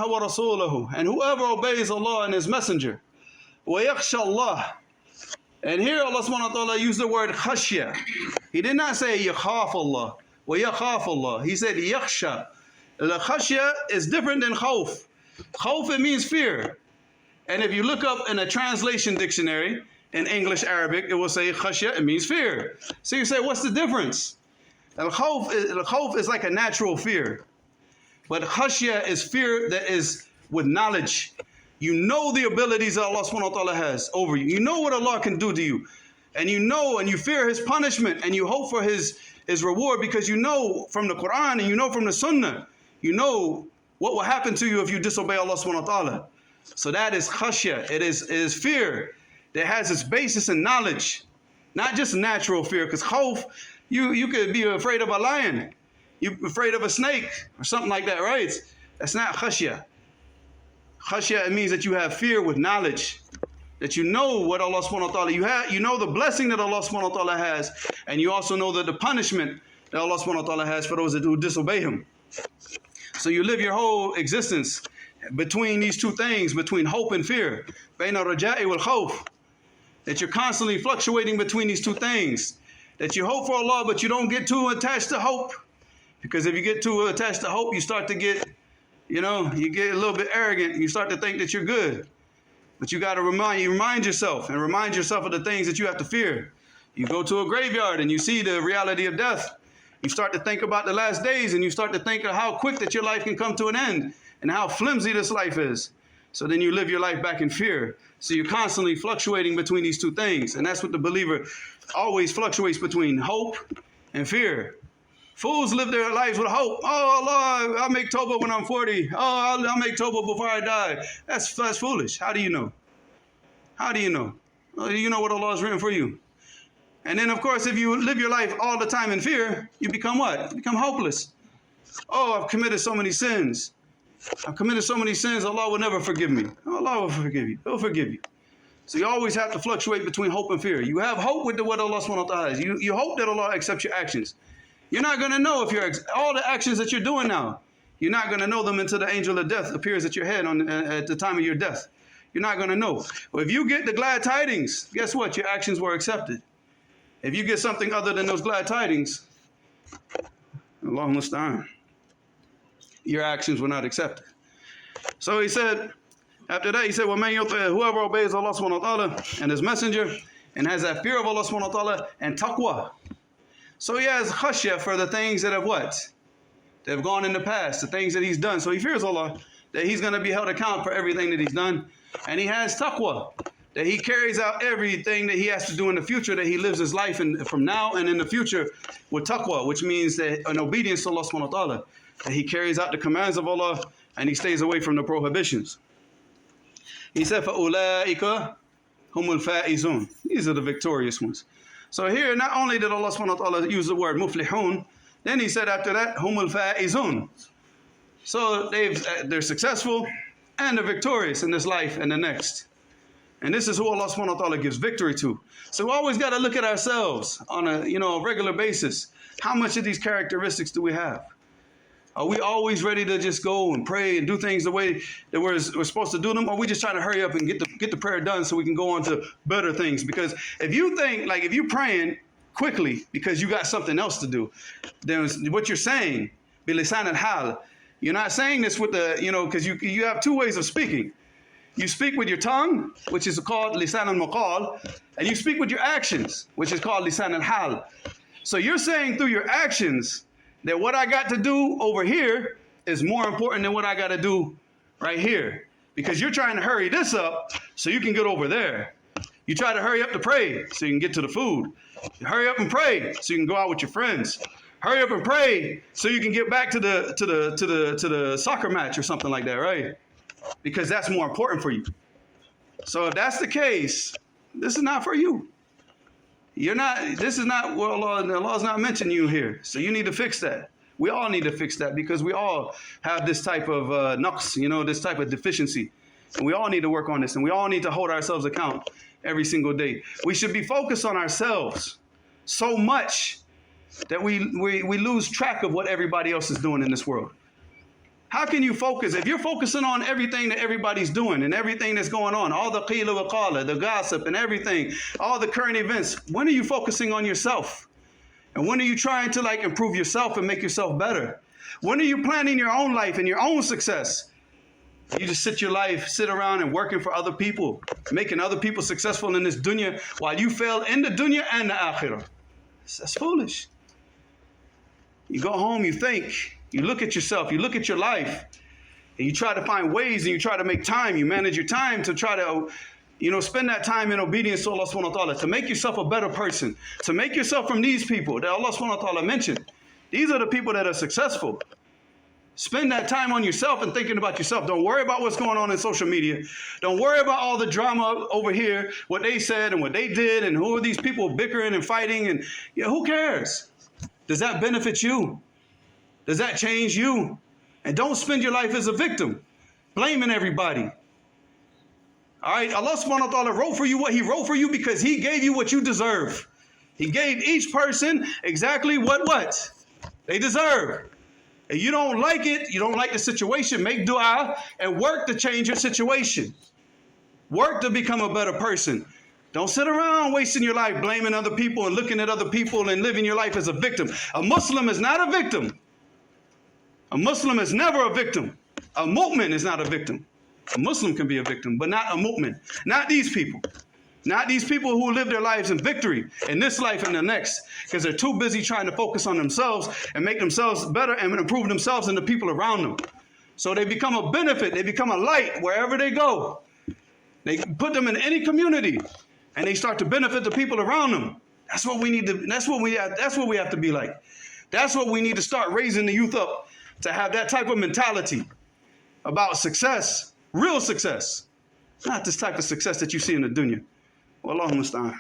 وَرَسُولَهُ, and whoever obeys Allah and His Messenger. وَيَخْشَى اللَّهِ. And here Allah subhanahu wa ta'ala used the word khashya. He did not say yakhaf Allah. وَيَخَافَ Allah. He said yakhsha. The khashya is different than khawf. Khawf, it means fear. And if you look up in a translation dictionary, in English, Arabic, it will say khashya, it means fear. So you say, what's the difference? Al-khawf is like a natural fear. But khashya is fear that is with knowledge. You know the abilities that Allah subhanahu wa ta'ala has over you. You know what Allah can do to you. And you know and you fear His punishment and you hope for His reward because you know from the Quran and you know from the Sunnah, you know what will happen to you if you disobey Allah subhanahu wa ta'ala. So that is khashya. It is fear that has its basis in knowledge. Not just natural fear, because khawf, you could be afraid of a lion. You're afraid of a snake or something like that, right? That's not khashya. Khashya, it means that you have fear with knowledge. That you know what Allah subhanahu wa ta'ala, you know the blessing that Allah subhanahu wa ta'ala has, and you also know that the punishment that Allah subhanahu wa ta'ala has for those that do disobey Him. So you live your whole existence between these two things, between hope and fear. بَيْنَ الرَّجَاءِ وَالْخَوْفِ. That you're constantly fluctuating between these two things. That you hope for Allah, but you don't get too attached to hope. Because if you get too attached to hope, you start to get, you get a little bit arrogant. And you start to think that you're good. But you got to remind yourself of the things that you have to fear. You go to a graveyard and you see the reality of death. You start to think about the last days and you start to think of how quick that your life can come to an end and how flimsy this life is. So then you live your life back in fear. So you're constantly fluctuating between these two things. And that's what the believer always fluctuates between hope and fear. Fools live their lives with hope. Oh, Allah, I'll make Tawbah when I'm 40. Oh, I'll make Tawbah before I die. That's foolish. How do you know? How do you know? Well, you know what Allah has written for you. And then, of course, if you live your life all the time in fear, you become what? You become hopeless. Oh, I've committed so many sins. I've committed so many sins, Allah will never forgive me. Allah will forgive you. He'll forgive you. So you always have to fluctuate between hope and fear. You have hope with what Allah subhanahu wa ta'ala has. You hope that Allah accepts your actions. You're not going to know if all the actions that you're doing now, you're not going to know them until the angel of death appears at your head at the time of your death. You're not going to know. Well, if you get the glad tidings, guess what? Your actions were accepted. If you get something other than those glad tidings, Allahu musta'an, your actions were not accepted. So he said, after that, he said, whoever obeys Allah subhanahu wa ta'ala and His Messenger and has that fear of Allah subhanahu wa ta'ala and taqwa. So he has khashya for the things that have what? That have gone in the past, the things that he's done. So he fears Allah, that he's going to be held account for everything that he's done. And he has taqwa, that he carries out everything that he has to do in the future, that he lives his life from now and in the future with taqwa, which means that an obedience to Allah subhanahu wa ta'ala, that he carries out the commands of Allah and he stays away from the prohibitions. He said, فَأُولَٰئِكَ هُمُ الْفَائِزُونَ. These are the victorious ones. So here, not only did Allah subhanahu wa ta'ala use the word muflihun, then he said after that, humul fa'izun. So they're successful and they're victorious in this life and the next. And this is who Allah subhanahu wa ta'ala gives victory to. So we always got to look at ourselves on a regular basis. How much of these characteristics do we have? Are we always ready to just go and pray and do things the way that we're supposed to do them? Or are we just trying to hurry up and get the prayer done so we can go on to better things? Because if you think, if you're praying quickly because you got something else to do, then what you're saying, bilisan al-hal, you're not saying this with because you have two ways of speaking. You speak with your tongue, which is called lisan al-maqal, and you speak with your actions, which is called lisan al-hal. So you're saying through your actions that what I got to do over here is more important than what I got to do right here. Because you're trying to hurry this up so you can get over there. You try to hurry up to pray so you can get to the food. You hurry up and pray so you can go out with your friends. Hurry up and pray so you can get back to the soccer match or something like that, right? Because that's more important for you. So if that's the case, this is not for you. This is not what Allah's not mentioning you here. So you need to fix that. We all need to fix that because we all have this type of naqs, this type of deficiency. And we all need to work on this and we all need to hold ourselves account every single day. We should be focused on ourselves so much that we lose track of what everybody else is doing in this world. How can you focus? If you're focusing on everything that everybody's doing and everything that's going on, all the qila wa qala, the gossip and everything, all the current events, when are you focusing on yourself? And when are you trying to like improve yourself and make yourself better? When are you planning your own life and your own success? You just sit around and working for other people, making other people successful in this dunya while you fail in the dunya and the akhirah. That's foolish. You go home, you think, you look at yourself, you look at your life, and you try to find ways and you try to make time. You manage your time to try to, spend that time in obedience to Allah subhanahu wa ta'ala, to make yourself a better person, to make yourself from these people that Allah subhanahu wa ta'ala mentioned. These are the people that are successful. Spend that time on yourself and thinking about yourself. Don't worry about what's going on in social media. Don't worry about all the drama over here, what they said and what they did, and who are these people bickering and fighting, and who cares? Does that benefit you? Does that change you? And don't spend your life as a victim, blaming everybody. All right, Allah subhanahu wa ta'ala wrote for you what He wrote for you because He gave you what you deserve. He gave each person exactly what they deserve. And you don't like it, you don't like the situation, make dua and work to change your situation. Work to become a better person. Don't sit around wasting your life blaming other people and looking at other people and living your life as a victim. A Muslim is not a victim. A Muslim is never a victim. A mu'min is not a victim. A Muslim can be a victim, but not a mu'min. Not these people. Not these people who live their lives in victory in this life and the next, because they're too busy trying to focus on themselves and make themselves better and improve themselves and the people around them. So they become a benefit. They become a light wherever they go. They put them in any community and they start to benefit the people around them. That's what we need to, that's what we have to be like. That's what we need to start raising the youth up, to have that type of mentality about success, real success, not this type of success that you see in the dunya. Wallahu musta'an.